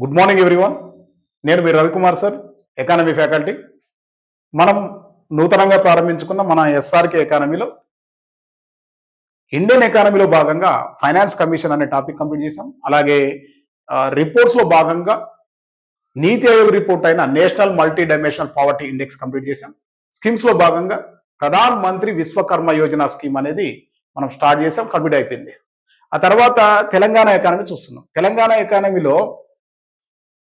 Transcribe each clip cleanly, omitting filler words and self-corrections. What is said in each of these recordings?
Good morning everyone. నేను మీ Ravikumar sir, economy faculty. మనం నూతనంగా ప్రారంభించుకున్న మన ఎస్ఆర్కే ఎకానమీలో ఇండియన్ ఎకానమీలో భాగంగా ఫైనాన్స్ కమిషన్ అనే టాపిక్ కంప్లీట్ చేసాం. అలాగే రిపోర్ట్స్లో భాగంగా నీతి ఆయోగ్ రిపోర్ట్ అయిన national multi dimensional poverty index complete చేసాం. స్కీమ్స్లో భాగంగా ప్రధాన్ మంత్రి విశ్వకర్మ యోజన స్కీమ్ అనేది మనం స్టార్ట్ చేసాం, కంప్లీట్ అయిపోయింది. ఆ తర్వాత తెలంగాణ ఎకానమీ చూస్తున్నాం. తెలంగాణ ఎకానమీలో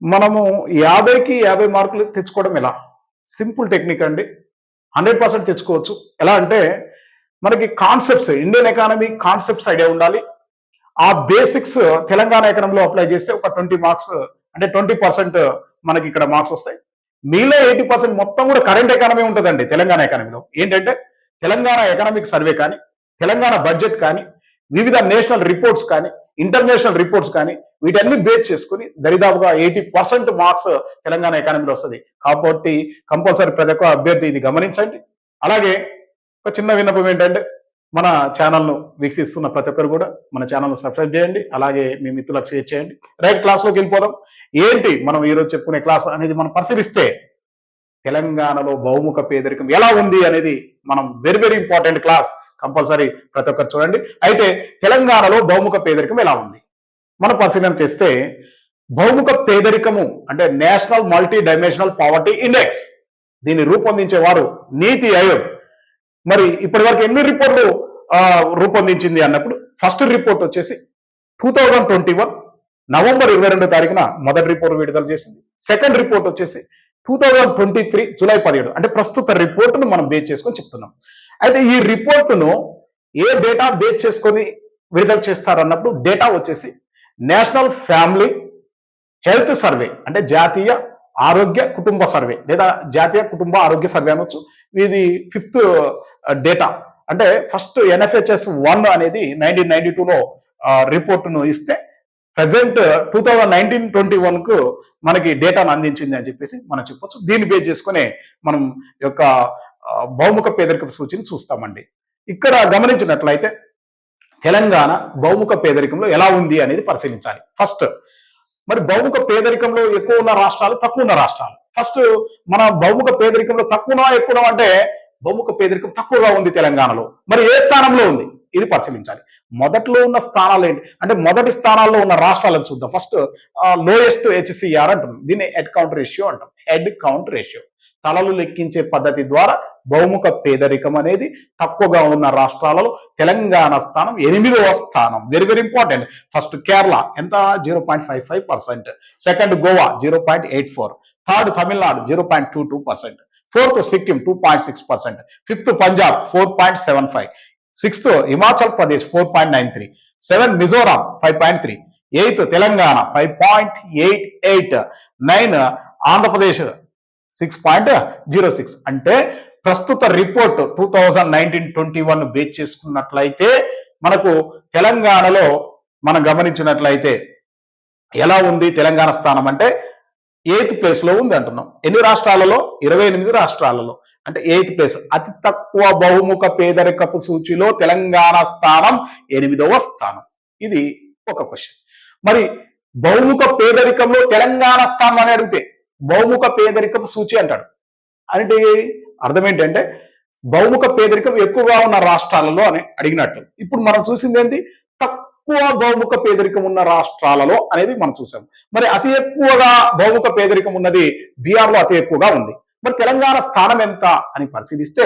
మనము 50కి 50 మార్కులు తెచ్చుకోవడం ఎలా? సింపుల్ టెక్నిక్ అండి. 100% తెచ్చుకోవచ్చు. ఎలా అంటే మనకి concepts, Indian economy concepts idea ఉండాలి. ఆ బేసిక్స్ తెలంగాణ ఎకానమీలో అప్లై చేస్తే ఒక 20 మార్క్స్, అంటే 20% మనకి ఇక్కడ మార్క్స్ వస్తాయి. మీలో 80% మొత్తం కూడా కరెంట్ ఎకానమీ ఉంటుందండి తెలంగాణ ఎకానమీలో. ఏంటంటే తెలంగాణ ఎకనామిక్ సర్వే కానీ, తెలంగాణ బడ్జెట్ కానీ, వివిధ నేషనల్ రిపోర్ట్స్ కానీ, ఇంటర్నేషనల్ రిపోర్ట్స్ కానీ, వీటన్ని బేస్ చేసుకుని దరిదాపుగా 80% మార్క్స్ తెలంగాణ ఎకానమీలో వస్తుంది. కాబట్టి కంపల్సరీ ప్రతి ఒక్క అభ్యర్థి ఇది గమనించండి. అలాగే ఒక చిన్న విన్నపం ఏంటంటే మన ఛానల్ను వీక్షిస్తున్న ప్రతి ఒక్కరు కూడా మన ఛానల్ను సబ్స్క్రైబ్ చేయండి. అలాగే మీ మిత్రులకు షేర్ చేయండి. రైట్, క్లాస్లోకి వెళ్ళిపోదాం. ఏంటి మనం ఈరోజు చెప్పుకునే క్లాస్ అనేది మనం పరిశీలిస్తే తెలంగాణలో బహుముఖ పేదరికం ఎలా ఉంది అనేది మనం very very important class. Compulsory ప్రతి ఒక్కరు చూడండి. అయితే తెలంగాణలో బహుముఖ పేదరికం ఎలా ఉంది మనం పరిశీలన చేస్తే, బహుముఖ పేదరికము అంటే national multi dimensional poverty index, దీన్ని రూపొందించేవారు నీతి ఆయోగ్. మరి ఇప్పటి వరకు ఎన్ని రిపోర్ట్లు రూపొందించింది అన్నప్పుడు, ఫస్ట్ రిపోర్ట్ వచ్చేసి 2021 నవంబర్ 22 తారీఖున మొదటి రిపోర్ట్ విడుదల చేసింది. సెకండ్ రిపోర్ట్ వచ్చేసి 2023 జూలై 17, అంటే ప్రస్తుత రిపోర్టును మనం బేస్ చేసుకొని చెప్తున్నాం. అయితే ఈ రిపోర్టును ఏ డేటా బేస్ చేసుకొని విడుదల చేస్తారు అన్నప్పుడు, డేటా వచ్చేసి నేషనల్ ఫ్యామిలీ హెల్త్ సర్వే, అంటే జాతీయ ఆరోగ్య కుటుంబ సర్వే లేదా జాతీయ కుటుంబ ఆరోగ్య సర్వే అనొచ్చు. ఇది 5th డేటా. అంటే ఫస్ట్ NFHS 1 అనేది 1992లో రిపోర్టును ఇస్తే, ప్రజెంట్ 2019-21కు మనకి డేటాను అందించింది అని చెప్పేసి మనం చెప్పొచ్చు. దీన్ని బేస్ చేసుకునే మనం యొక్క బహుముఖ పేదరిక సూచిని చూస్తామండి. ఇక్కడ గమనించినట్లయితే తెలంగాణ బహుముఖ పేదరికంలో ఎలా ఉంది అనేది పరిశీలించాలి. ఫస్ట్ మరి బహుముఖ పేదరికంలో ఎక్కువ ఉన్న రాష్ట్రాలు, తక్కువ ఉన్న రాష్ట్రాలు. ఫస్ట్ మన బహుముఖ పేదరికంలో తక్కువ ఎక్కువ అంటే బహుముఖ పేదరికం తక్కువగా ఉంది తెలంగాణలో. మరి ఏ స్థానంలో ఉంది ఇది పరిశీలించాలి. మొదట్లో ఉన్న స్థానాలు ఏంటి అంటే, మొదటి స్థానాల్లో ఉన్న రాష్ట్రాలను చూద్దాం. ఫస్ట్ లోయెస్ట్ HCR అంటాం, దీన్ని హెడ్ కౌంట్ రేషియో అంటాం. హెడ్ కౌంట్ రేషియో, తలలు లెక్కించే పద్ధతి ద్వారా బహుముఖ పేదరికం అనేది తక్కువగా ఉన్న రాష్ట్రాలలో తెలంగాణ స్థానం 8వ స్థానం. Very very important. First Kerala ఎంత, 0.55%. Second Goa 0.84%. Third Tamil Nadu 0.22%. Fourth Sikkim 2.6%. Fifth Punjab 4.75%. Sixth Himachal Pradesh 4.93%. 7 Mizoram 5.3%. 8 Telangana 5.88%. 9 Andhra Pradesh 6.06%. అంటే ప్రస్తుత రిపోర్ట్ 2019-21 బేస్ చేసుకున్నట్లయితే మనకు తెలంగాణలో మనం గమనించినట్లయితే ఎలా ఉంది తెలంగాణ స్థానం అంటే 8th ప్లేస్లో ఉంది అంటున్నాం. ఎన్ని రాష్ట్రాలలో? 28 రాష్ట్రాలలో. అంటే 8th ప్లేస్. అతి తక్కువ బహుముఖ పేదరికపు సూచిలో తెలంగాణ స్థానం 8వ స్థానం. ఇది ఒక క్వశ్చన్. మరి బహుముఖ పేదరికంలో తెలంగాణ స్థానం అని అడిగితే బహుముఖ పేదరికపు సూచి అంటాడు. అంటే అర్థం ఏంటంటే బహుముఖ పేదరికం ఎక్కువగా ఉన్న రాష్ట్రాలలో అని అడిగినట్టు. ఇప్పుడు మనం చూసింది ఏంటి, తక్కువ బహుముఖ పేదరికం ఉన్న రాష్ట్రాలలో అనేది మనం చూసాం. మరి అతి ఎక్కువగా బహుముఖ పేదరికం ఉన్నది బీహార్లో అతి ఎక్కువగా ఉంది. మరి తెలంగాణ స్థానం ఎంత అని పరిశీలిస్తే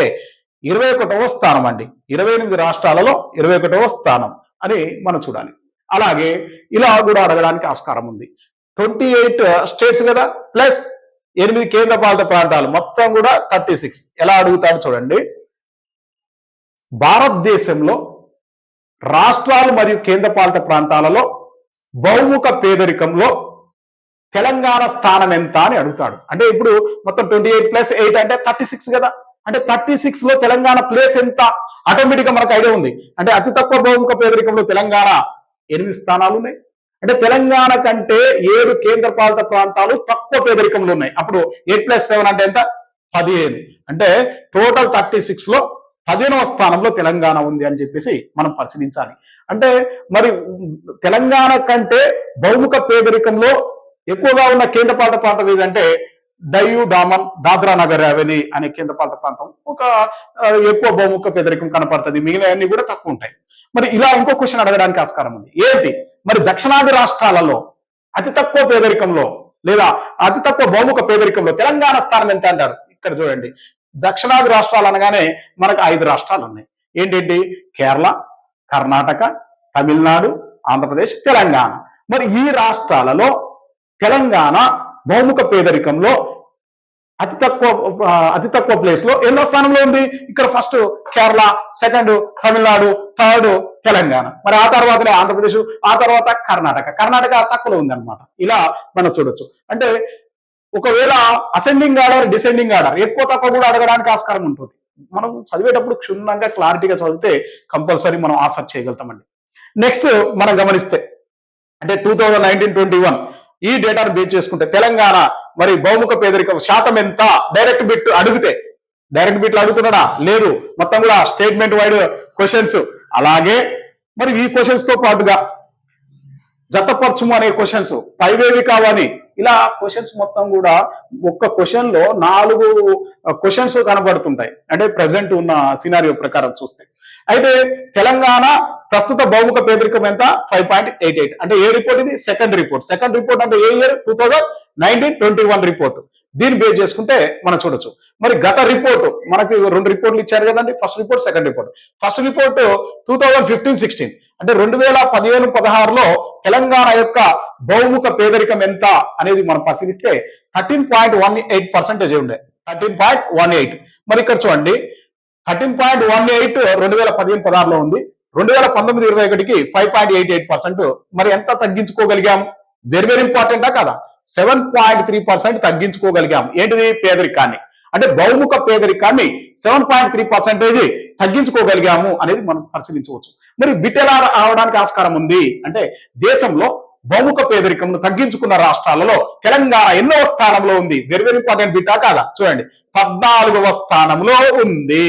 21వ స్థానం అండి. 28 రాష్ట్రాలలో 21వ స్థానం అని మనం చూడాలి. అలాగే ఇలా కూడా అడగడానికి ఆస్కారం ఉంది. 28 స్టేట్స్ కదా, ప్లస్ 8 కేంద్రపాలిత ప్రాంతాలు, మొత్తం కూడా 36. ఎలా అడుగుతాడు చూడండి. భారతదేశంలో రాష్ట్రాలు మరియు కేంద్రపాలిత ప్రాంతాలలో బహుముఖ పేదరికంలో తెలంగాణ స్థానం ఎంత అని అడుగుతాడు. అంటే ఇప్పుడు మొత్తం 28 + 8 అంటే 36 కదా. అంటే 36లో తెలంగాణ ప్లేస్ ఎంత ఆటోమేటిక్గా మనకు ఐడియా ఉంది. అంటే అతి తక్కువ బహుముఖ పేదరికంలో తెలంగాణ 8 స్థానాలు ఉన్నాయి. అంటే తెలంగాణ కంటే 7 కేంద్రపాలిత ప్రాంతాలు తక్కువ పేదరికంలో ఉన్నాయి. అప్పుడు 8 + 7 అంటే ఎంత, 15. అంటే టోటల్ 36లో 15వ స్థానంలో తెలంగాణ ఉంది అని చెప్పేసి మనం పరిశీలించాలి. అంటే మరి తెలంగాణ కంటే బహుముఖ పేదరికంలో ఎక్కువగా ఉన్న కేంద్రపాలిత ప్రాంతం ఏదంటే డయ్యూ డామన్ దాద్రా నగర్ హవేలీ అనే కేంద్రపాలిత ప్రాంతం ఒక ఎక్కువ బహుముఖ పేదరికం కనపడుతుంది, మిగిలినవన్నీ కూడా తక్కువ ఉంటాయి. మరి ఇలా ఇంకో క్వశ్చన్ అడగడానికి ఆస్కారం ఉంది. ఏంటి మరి దక్షిణాది రాష్ట్రాలలో అతి తక్కువ పేదరికంలో లేదా అతి తక్కువ బహుముఖ పేదరికంలో తెలంగాణ స్థానం ఎంత అంటారు? ఇక్కడ చూడండి, దక్షిణాది రాష్ట్రాలు అనగానే మనకు 5 రాష్ట్రాలు ఉన్నాయి. ఏంటంటే కేరళ, కర్ణాటక, తమిళనాడు, ఆంధ్రప్రదేశ్, తెలంగాణ. మరి ఈ రాష్ట్రాలలో తెలంగాణ బహుముఖ పేదరికంలో అతి తక్కువ ప్లేస్ లో ఎన్నో స్థానంలో ఉంది? ఇక్కడ first Kerala, second Tamil Nadu, third Telangana, మరి ఆ తర్వాతనే ఆంధ్రప్రదేశ్, ఆ తర్వాత కర్ణాటక తక్కువలో ఉంది అనమాట. ఇలా మనం చూడొచ్చు. అంటే ఒకవేళ అసెండింగ్ ఆర్డర్, డిసెండింగ్ ఆర్డర్ ఎక్కువ తక్కువ కూడా అడగడానికి ఆస్కారం ఉంటుంది. మనం చదివేటప్పుడు క్షుణ్ణంగా క్లారిటీగా చదివితే కంపల్సరీ మనం ఆన్సర్ చేయగలుగుతామండి. నెక్స్ట్ మనం గమనిస్తే అంటే 2019-21 ఈ డేటాను బేస్ చేసుకుంటే తెలంగాణ మరి బహుముఖ పేదరికం శాతం ఎంత? డైరెక్ట్ బిట్ అడిగితే, డైరెక్ట్ బిట్లు అడుగుతున్నాడా? లేదు, మొత్తం కూడా స్టేట్మెంట్ వైడ్ క్వశ్చన్స్. అలాగే మరి ఈ క్వశ్చన్స్ తో పాటుగా జతపరచుము అనే క్వశ్చన్స్, పైవేవి కావని, ఇలా క్వశ్చన్స్ మొత్తం కూడా ఒక్క క్వశ్చన్ లో 4 క్వశ్చన్స్ కనబడుతుంటాయి. అంటే ప్రజెంట్ ఉన్న సినారియో ప్రకారం చూస్తే. అయితే తెలంగాణ ప్రస్తుత బహుముఖ పేదరికం ఎంత? 5.88. అంటే ఏ రిపోర్ట్ ఇది? సెకండ్ రిపోర్ట్ అంటే ఏ ఇయర్? 2019-21 రిపోర్ట్. దీన్ని బేస్ చేసుకుంటే మనం చూడొచ్చు. మరి గత రిపోర్టు మనకి 2 రిపోర్ట్లు ఇచ్చారు కదండి, first report, second report. First report 2015-16 అంటే 2015-16లో తెలంగాణ యొక్క బహుముఖ పేదరికం ఎంత అనేది మనం పరిశీలిస్తే 13.18% ఉండే. 13.18. మరి ఇక్కడ చూడండి, 13.18 2015-16లో ఉంది. 2019-21కి 5.88%. మరి ఎంత తగ్గించుకోగలిగాము? వెరీ ఇంపార్టెంటా కదా? 7.3% తగ్గించుకోగలిగాము. ఏంటిది? పేదరికాన్ని. అంటే బహుముఖ పేదరికాన్ని 7.3% తగ్గించుకోగలిగాము అనేది మనం పరిశీలించవచ్చు. మరి బిట్ ఎలా రావడానికి ఆస్కారం ఉంది అంటే దేశంలో బహుముఖ పేదరికంను తగ్గించుకున్న రాష్ట్రాలలో తెలంగాణ ఎన్నో స్థానంలో ఉంది? వెరీ ఇంపార్టెంట్ బిట్టా కాదా? చూడండి, 14వ స్థానంలో ఉంది.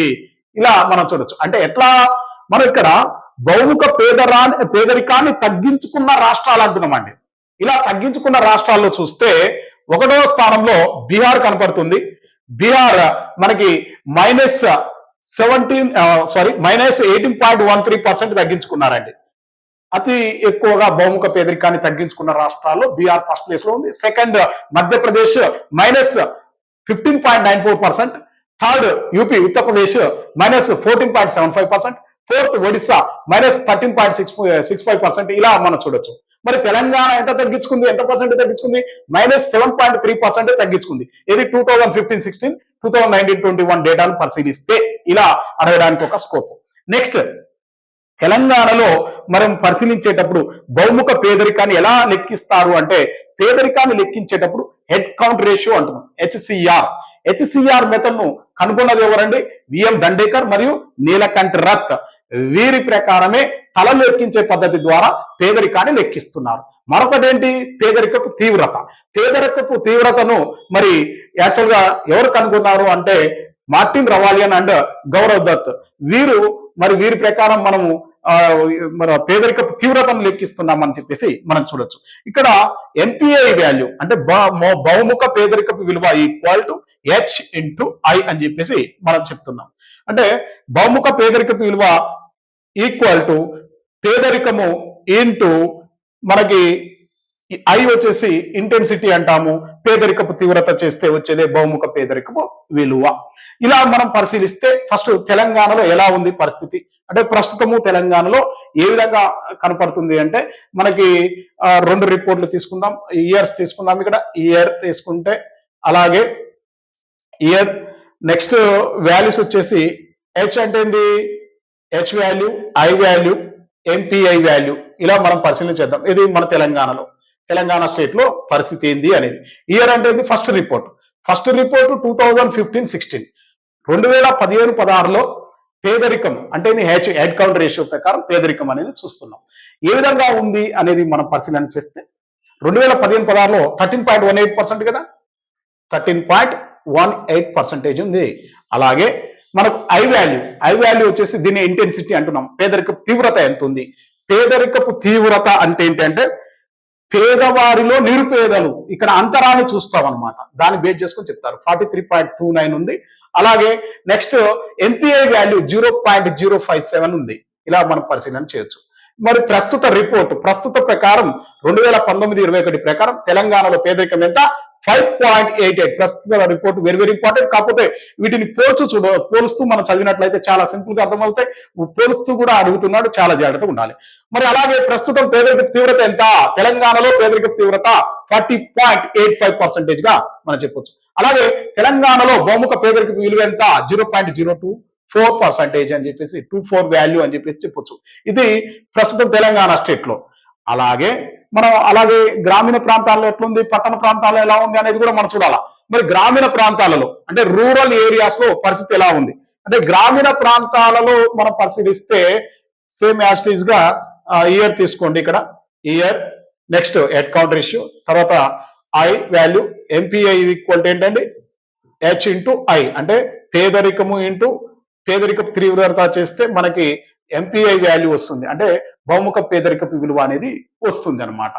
ఇలా మనం చూడొచ్చు. అంటే ఎట్లా మనం ఇక్కడ బహుముఖ పేదరికాన్ని తగ్గించుకున్న రాష్ట్రాలు అంటున్నామండి. ఇలా తగ్గించుకున్న రాష్ట్రాల్లో చూస్తే 1వ స్థానంలో బీహార్ కనపడుతుంది. బీహార్ మనకి -18.13% తగ్గించుకున్నారండి. అతి ఎక్కువగా బహుముఖ పేదరికాన్ని తగ్గించుకున్న రాష్ట్రాల్లో బీహార్ ఫస్ట్ ప్లేస్ లో ఉంది. Second Madhya Pradesh -15.94%. Third UP Uttar Pradesh -14.75%. Fourth Odisha -13.65%. ఇలా మనం చూడొచ్చు. మరి తెలంగాణ ఎంత తగ్గించుకుంది? ఎంత పర్సెంట్ తగ్గించుకుంది? -7.3% తగ్గించుకుంది. ఇది 2015-16, 2019-21 డేటాను పరిశీలిస్తే ఇలా అడగడానికి ఒక స్కోప్. నెక్స్ట్, తెలంగాణలో మనం పరిశీలించేటప్పుడు బహుముఖ పేదరికాన్ని ఎలా లెక్కిస్తారు అంటే పేదరికాన్ని లెక్కించేటప్పుడు హెడ్ కౌంట్ రేషియో అంటున్నాం, హెచ్సిఆర్ మెథడ్ ను కనుగొన్నది ఎవరండి? విఎం దండేకర్ మరియు నీలకంఠ్ రత్. వీరి ప్రకారమే తలలు లెక్కించే పద్ధతి ద్వారా పేదరికాన్ని లెక్కిస్తున్నారు. మరొకటి ఏంటి? పేదరికపు తీవ్రతను మరి యాక్చువల్ గా ఎవరు కనుగొన్నారు అంటే మార్టిన్ రవాలియన్ అండ్ గౌరవ్ దత్. వీరి ప్రకారం మనము మన పేదరికపు తీవ్రతను లెక్కిస్తున్నామని చెప్పేసి మనం చూడొచ్చు. ఇక్కడ ఎన్పిఐ వాల్యూ అంటే బహుముఖ పేదరికపు విలువ H/I అని చెప్పేసి మనం చెప్తున్నాం. అంటే బహుముఖ పేదరికపు విలువ పేదరికము ఇంటూ మనకి ఐ వచ్చేసి ఇంటెన్సిటీ అంటాము. పేదరికపు తీవ్రత చేస్తే వచ్చేదే బహుముఖ పేదరికపు విలువ. ఇలా మనం పరిశీలిస్తే ఫస్ట్ తెలంగాణలో ఎలా ఉంది పరిస్థితి అంటే ప్రస్తుతము తెలంగాణలో ఏ విధంగా కనపడుతుంది అంటే మనకి 2 రిపోర్ట్లు తీసుకుందాం, ఇయర్స్ తీసుకుందాం. ఇక్కడ ఇయర్ తీసుకుంటే అలాగే ఇయర్ నెక్స్ట్ వాల్యూస్ వచ్చేసి హెచ్ అంటే ఏంది? H value, I value, MPI value. ఇలా మనం పరిశీలన చేద్దాం. ఇది మన తెలంగాణ స్టేట్ లో పరిస్థితి ఏంది అనేది. ఇయర్ అంటే ఫస్ట్ రిపోర్ట్ 2015-16, 2015-16లో పేదరికం అంటే హెడ్ కౌంట్ రేషియో ప్రకారం పేదరికం అనేది చూస్తున్నాం. ఏ విధంగా ఉంది అనేది మనం పరిశీలన చేస్తే 2015-16లో 13.18% కదా, 13.18% ఉంది. అలాగే మనకు ఐ వాల్యూ వచ్చేసి దీని ఇంటెన్సిటీ అంటున్నాం. పేదరికపు తీవ్రత ఎంత ఉంది? పేదరికపు తీవ్రత అంటే ఏంటంటే పేదవారిలో నిరుపేదలు ఇక్కడ అంతరాన్ని చూస్తాం అనమాట. దాన్ని బేస్ చేసుకొని చెప్తారు. 43.29 ఉంది. అలాగే నెక్స్ట్ ఎన్పిఐ వాల్యూ 0.057 ఉంది. ఇలా మనం పరిశీలన చేయొచ్చు. మరి ప్రస్తుత ప్రకారం 2019-21 ప్రకారం తెలంగాణలో పేదరికం ఎంత? 5.88. ప్రస్తుత రిపోర్ట్ వెరీ వెరీ ఇంపార్టెంట్. కాకపోతే వీటిని పోలుస్తూ మనం చదివినట్లయితే చాలా సింపుల్ గా అర్థమవుతాయి. పోలుస్తూ కూడా అడుగుతున్నాడు, చాలా జాగ్రత్తగా ఉండాలి. మరి అలాగే ప్రస్తుతం పేదరిక తీవ్రత ఎంత? తెలంగాణలో పేదరిక తీవ్రత 40.85% గా మనం చెప్పొచ్చు. అలాగే తెలంగాణలో బహుముఖ పేదరిక విలువ ఎంత? 0.024% అని చెప్పేసి 24 వాల్యూ అని చెప్పేసి చెప్పొచ్చు. ఇది ప్రస్తుతం తెలంగాణ స్టేట్ లో. అలాగే గ్రామీణ ప్రాంతాల్లో ఎట్లుంది, పట్టణ ప్రాంతాల్లో ఎలా ఉంది అనేది కూడా మనం చూడాలా. మరి గ్రామీణ ప్రాంతాలలో అంటే రూరల్ ఏరియాస్ లో పరిస్థితి ఎలా ఉంది అంటే గ్రామీణ ప్రాంతాలలో మనం పరిశీలిస్తే సేమ్ యాస్టీస్ గా ఇయర్ తీసుకోండి. ఇక్కడ year, next head count ratio, తర్వాత ఐ వాల్యూ, ఎంపీఐ ఈక్వల్ ఏంటండి? హెచ్ ఇంటూ ఐ అంటే పేదరికము ఇంటూ పేదరికపు తీవ్రత చేస్తే మనకి ఎంపీఐ వాల్యూ వస్తుంది. అంటే బహుముఖ పేదరికపు విలువ అనేది వస్తుంది అనమాట.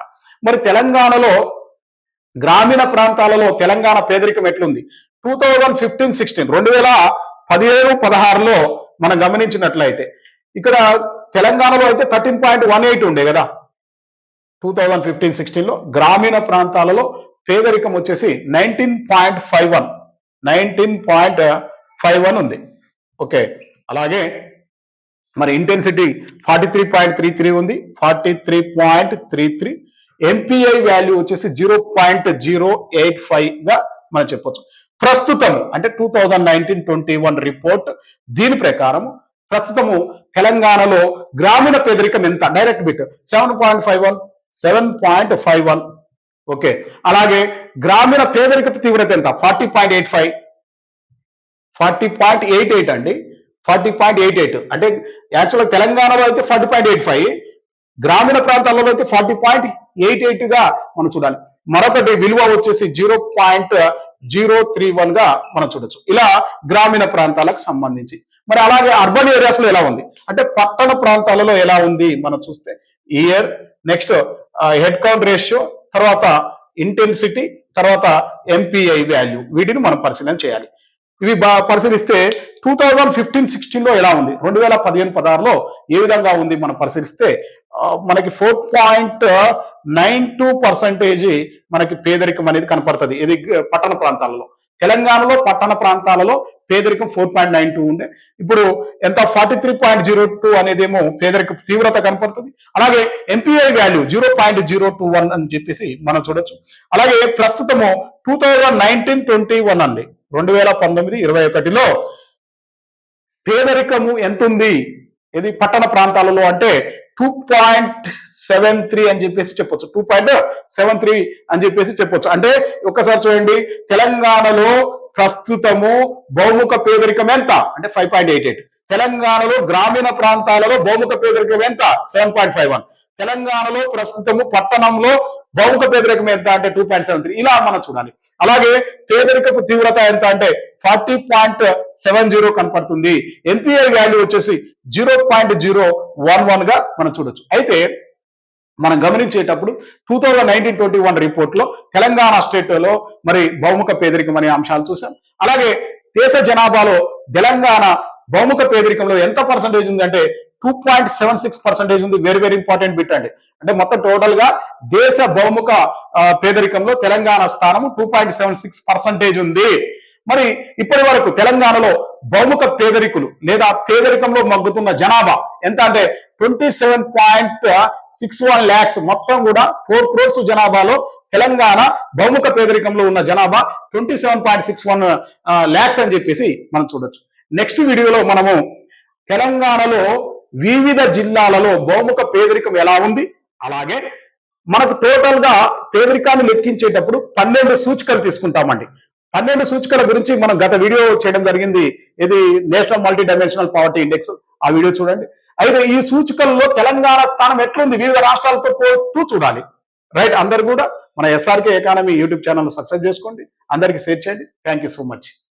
మరి తెలంగాణలో గ్రామీణ ప్రాంతాలలో తెలంగాణ పేదరికం ఎట్లుంది? 2015-16 2015-16లో మనం గమనించినట్లయితే ఇక్కడ తెలంగాణలో అయితే 13.18 ఉండే కదా 2015-16లో. గ్రామీణ ప్రాంతాలలో పేదరికం వచ్చేసి 19.51 ఉంది. ఓకే. అలాగే మరి ఇంటెన్సిటీ 43.33 ఉంది, 43.33. ఎంపీఐ వాల్యూ వచ్చేసి 0.085 గా మనం చెప్పొచ్చు. ప్రస్తుతం అంటే 2019-21 రిపోర్ట్ దీని ప్రకారం ప్రస్తుతము తెలంగాణలో గ్రామీణ పేదరికం ఎంత? Direct bit 7.51. ఓకే. అలాగే గ్రామీణ పేదరిక తీవ్రత ఎంత? 40.88 అండి. 40.88 అంటే యాక్చువల్గా తెలంగాణలో అయితే 40.85, గ్రామీణ ప్రాంతాలలో అయితే 40.88 గా మనం చూడాలి. మరొకటి విలువ వచ్చేసి 0.031 గా మనం చూడొచ్చు. ఇలా గ్రామీణ ప్రాంతాలకు సంబంధించి. మరి అలాగే అర్బన్ ఏరియాస్ లో ఎలా ఉంది అంటే పట్టణ ప్రాంతాలలో ఎలా ఉంది మనం చూస్తే year, next head count ratio, తర్వాత ఇంటెన్సిటీ, తర్వాత ఎంపీఐ వాల్యూ, వీటిని మనం పరిశీలన చేయాలి. ఇవి పరిశీలిస్తే 2015-16లో ఎలా ఉంది, 2015-16లో ఏ విధంగా ఉంది మనం పరిశీలిస్తే మనకి 4.92% మనకి పేదరికం అనేది కనపడుతుంది. ఇది పట్టణ ప్రాంతాలలో. తెలంగాణలో పట్టణ ప్రాంతాలలో పేదరికం 4.92 ఉండే, ఇప్పుడు ఎంత 43.02 అనేదేమో పేదరిక తీవ్రత కనపడుతుంది. అలాగే ఎంపీఐ వాల్యూ 0.021 అని చెప్పేసి మనం చూడొచ్చు. అలాగే ప్రస్తుతము 2019-21 అండి 2019-21లో పేదరికము ఎంత ఉంది ఇది పట్టణ ప్రాంతాలలో అంటే 2.73 అని చెప్పేసి చెప్పొచ్చు. 2.73 అని చెప్పేసి చెప్పొచ్చు. అంటే ఒక్కసారి చూడండి, తెలంగాణలో ప్రస్తుతము బహుముఖ పేదరికం ఎంత అంటే 5.88. తెలంగాణలో గ్రామీణ ప్రాంతాలలో బహుముఖ పేదరికం ఎంత? 7.51. తెలంగాణలో ప్రస్తుతము పట్టణంలో బహుముఖ పేదరికం ఎంత అంటే 2.73. ఇలా మనం చూడాలి. అలాగే పేదరికపు తీవ్రత ఎంత అంటే 40.70 కనపడుతుంది. ఎన్పిఐ వాల్యూ వచ్చేసి 0.011 గా మనం చూడొచ్చు. అయితే మనం గమనించేటప్పుడు 2019-21 రిపోర్ట్ లో తెలంగాణ స్టేట్ లో మరి బహుముఖ పేదరికం అనే అంశాలు చూసాం. అలాగే దేశ జనాభాలో తెలంగాణ బహుముఖ పేదరికంలో ఎంత పర్సంటేజ్ ఉంది అంటే 2.76% ఉంది. వెరీ వెరీ ఇంపార్టెంట్ బిట్ అండి. అంటే మొత్తం టోటల్ గా దేశ బహుముఖ పేదరికంలో తెలంగాణ స్థానము 2.76% ఉంది. మరి ఇప్పటి వరకు తెలంగాణలో బహుముఖ పేదరికులు లేదా పేదరికంలో మగ్గుతున్న జనాభా ఎంత అంటే 27.61 lakhs. మొత్తం కూడా 4 crores జనాభాలో తెలంగాణ బహుముఖ పేదరికంలో ఉన్న జనాభా 27.61 lakhs అని చెప్పేసి మనం చూడొచ్చు. నెక్స్ట్ వీడియోలో మనము తెలంగాణలో వివిధ జిల్లాలలో బహుముఖ పేదరికం ఎలా ఉంది, అలాగే మనకు టోటల్ గా పేదరికాన్ని లెక్కించేటప్పుడు 12 సూచికలు తీసుకుంటామండి. 12 సూచికల గురించి మనం గత వీడియో చేయడం జరిగింది. ఇది national multi dimensional poverty index. ఆ వీడియో చూడండి. అయితే ఈ సూచికల్లో తెలంగాణ స్థానం ఎట్లుంది వివిధ రాష్ట్రాలతో పోల్స్తూ చూడాలి. రైట్. అందరు కూడా మన SRK economy YouTube channel subscribe చేసుకోండి. అందరికీ షేర్ చేయండి. Thank you so much.